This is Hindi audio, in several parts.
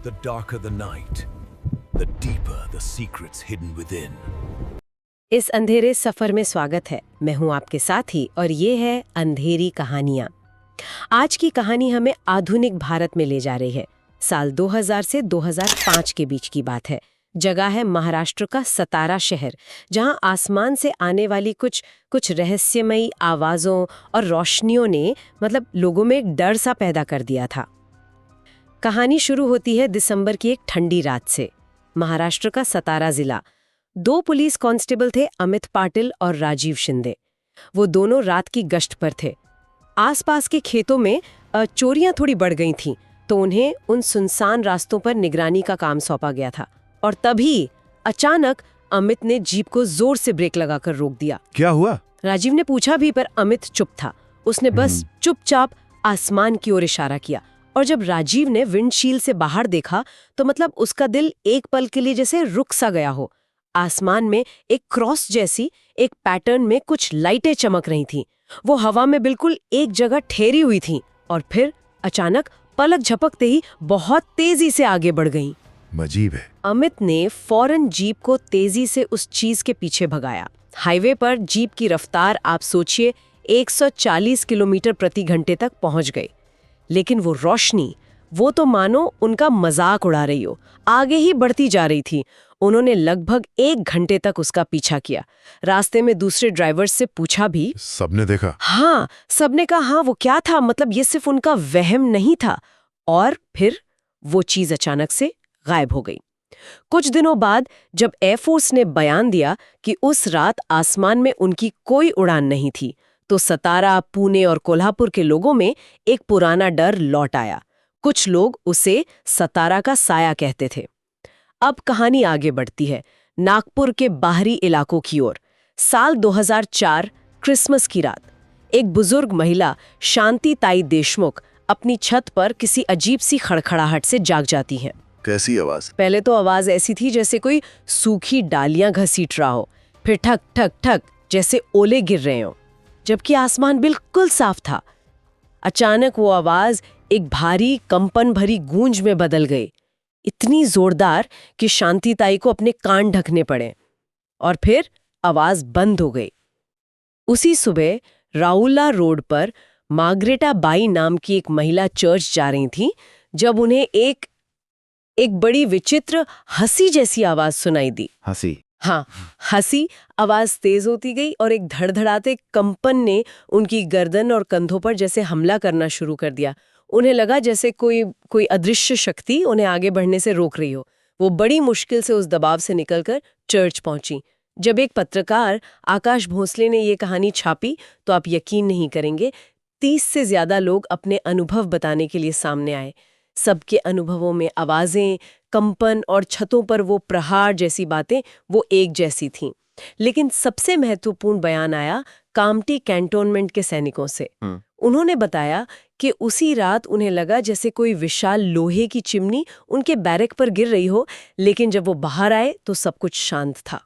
The darker the night, the deeper the secrets hidden within. इस अंधेरे सफर में स्वागत है। मैं हूं आपके साथी और ये है अंधेरी कहानियां। आज की कहानी हमें आधुनिक भारत में ले जा रही है। साल 2000 से 2005 के बीच की बात है। जगह है महाराष्ट्र का सतारा शहर, जहां आसमान से आने वाली कुछ रहस्यमयी आवाजों और रोशनियों ने लोगों में एक डर सा पैदा कर दिया था। कहानी शुरू होती है दिसंबर की एक ठंडी रात से। महाराष्ट्र का सतारा जिला। 2 पुलिस कांस्टेबल थे, अमित पाटिल और राजीव शिंदे। वो दोनों रात की गश्त पर थे। आसपास के खेतों में चोरियां थोड़ी बढ़ गई थीं, तो उन्हें उन सुनसान रास्तों पर निगरानी का काम सौंपा गया था। और तभी अचानक अमित ने जीप को जोर से ब्रेक लगाकर रोक दिया। क्या हुआ? राजीव ने पूछा भी, पर अमित चुप था। उसने बस चुपचाप आसमान की ओर इशारा किया। और जब राजीव ने विंडशील्ड से बाहर देखा तो उसका दिल एक पल के लिए जैसे रुक सा गया हो। आसमान में एक क्रॉस जैसी एक पैटर्न में कुछ लाइटें चमक रही थीं। वो हवा में बिल्कुल एक जगह ठहरी हुई थीं और फिर अचानक पलक झपकते ही बहुत तेजी से आगे बढ़ गईं। अजीब है। अमित ने फौरन जीप को तेजी से उस चीज के पीछे भगाया। हाईवे पर जीप की रफ्तार आप सोचिए 140 किलोमीटर प्रति घंटे तक पहुंच गई। लेकिन वो रोशनी, वो तो मानो उनका मजाक उड़ा रही हो, आगे ही बढ़ती जा रही थी। उन्होंने लगभग 1 घंटे तक उसका पीछा किया। रास्ते में दूसरे ड्राइवर्स से पूछा भी। सबने देखा? हाँ, सबने कहा हाँ। वो क्या था, ये सिर्फ उनका वहम नहीं था। और फिर वो चीज अचानक से गायब हो गई। कुछ दिनों बाद जब एयरफोर्स ने बयान दिया कि उस रात आसमान में उनकी कोई उड़ान नहीं थी, तो सतारा, पुणे और कोल्हापुर के लोगों में एक पुराना डर लौट आया। कुछ लोग उसे सतारा का साया कहते थे। अब कहानी आगे बढ़ती है नागपुर के बाहरी इलाकों की ओर। साल 2004, क्रिसमस की रात, एक बुजुर्ग महिला शांति ताई देशमुख अपनी छत पर किसी अजीब सी खड़खड़ाहट से जाग जाती हैं। कैसी आवाज? पहले तो आवाज ऐसी थी जैसे कोई सूखी डालियां घसीट रहा हो, फिर ठक ठक ठक जैसे ओले गिर रहे हो, जबकि आसमान बिल्कुल साफ था। अचानक वो आवाज एक भारी कंपन भरी गूंज में बदल गई, इतनी जोरदार कि शांति ताई को अपने कान ढकने पड़े। और फिर आवाज बंद हो गई। उसी सुबह राउला रोड पर मार्गरेटा बाई नाम की एक महिला चर्च जा रही थी, जब उन्हें एक बड़ी विचित्र हंसी जैसी आवाज सुनाई दी। हंसी? हाँ, हंसी। आवाज तेज होती गई और एक धड़धड़ाते कंपन ने उनकी गर्दन और कंधों पर जैसे हमला करना शुरू कर दिया। उन्हें लगा जैसे कोई अदृश्य शक्ति उन्हें आगे बढ़ने से रोक रही हो। वो बड़ी मुश्किल से उस दबाव से निकलकर चर्च पहुंची। जब एक पत्रकार आकाश भोसले ने ये कहानी छापी तो आप यकीन नहीं करेंगे, 30 से ज्यादा लोग अपने अनुभव बताने के लिए सामने आए। सबके अनुभवों में आवाजें, कंपन और छतों पर वो प्रहार जैसी बातें वो एक जैसी थीं। लेकिन सबसे महत्वपूर्ण बयान आया कामटी कैंटोनमेंट के सैनिकों से। उन्होंने बताया कि उसी रात उन्हें लगा जैसे कोई विशाल लोहे की चिमनी उनके बैरक पर गिर रही हो, लेकिन जब वो बाहर आए तो सब कुछ शांत था,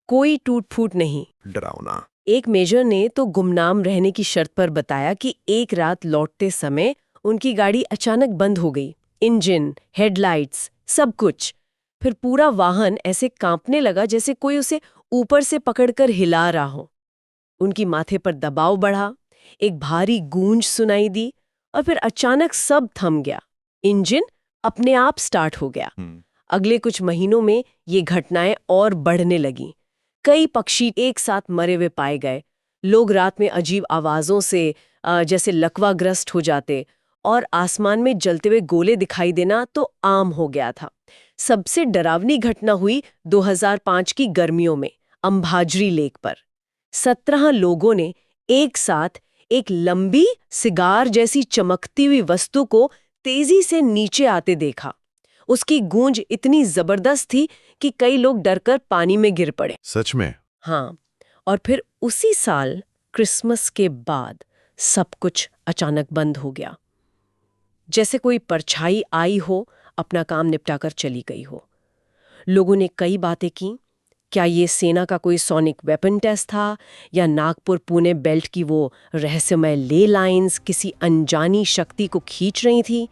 कोई टूट-फूट नहीं। डरावना। एक मेजर ने तो गुमनाम रहने की शर्त पर बताया कि एक रात लौटते समय उनकी गाड़ी अचानक बंद हो गई। इंजन, हेडलाइट्स, सब कुछ। फिर पूरा वाहन ऐसे कांपने लगा जैसे कोई उसे ऊपर से पकड़कर हिला रहा हो। उनकी माथे पर दबाव बढ़ा, एक भारी गूंज सुनाई दी और फिर अचानक सब थम गया। इंजन अपने आप स्टार्ट हो गया। अगले कुछ महीनों में ये घटनाएं और बढ़ने लगीं। कई पक्षी एक साथ मरे हुए पाए गए। लोग रात में अजीब आवाजों से जैसे लकवाग्रस्त हो जाते और आसमान में जलते हुए गोले दिखाई देना तो आम हो गया था। सबसे डरावनी घटना हुई 2005 की गर्मियों में अंबाझरी लेक पर। 17 लोगों ने एक साथ एक लंबी सिगार जैसी चमकती हुई वस्तु को तेजी से नीचे आते देखा। उसकी गूंज इतनी जबरदस्त थी कि कई लोग डरकर पानी में गिर पड़े। सच में? हाँ। और फिर उसी साल क्रिसमस के बाद सब कुछ अचानक बंद हो गया, जैसे कोई परछाई आई हो, अपना काम निपटाकर चली गई हो। लोगों ने कई बातें की। क्या ये सेना का कोई सोनिक वेपन टेस्ट था, या नागपुर पुणे बेल्ट की वो रहस्यमय ले लाइंस किसी अनजानी शक्ति को खींच रही थी,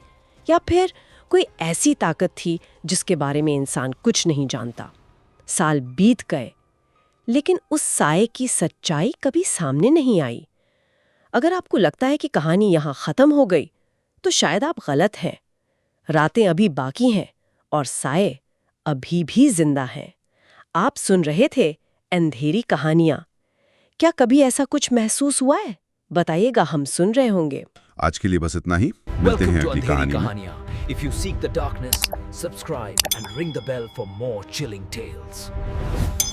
या फिर कोई ऐसी ताकत थी जिसके बारे में इंसान कुछ नहीं जानता। साल बीत गए, लेकिन उस साए की सच्चाई कभी सामने नहीं आई। अगर आपको लगता है कि कहानी यहाँ खत्म हो गई, तो शायद आप गलत हैं। रातें अभी बाकी हैं और साए अभी भी जिंदा हैं। आप सुन रहे थे अंधेरी कहानियां। क्या कभी ऐसा कुछ महसूस हुआ है? बताइएगा, हम सुन रहे होंगे। आज के लिए बस इतना ही। मिलते Welcome हैं to अगली Andheri कहानी में। Kahaniyan. If you seek the darkness, subscribe and ring the bell for more chilling tales.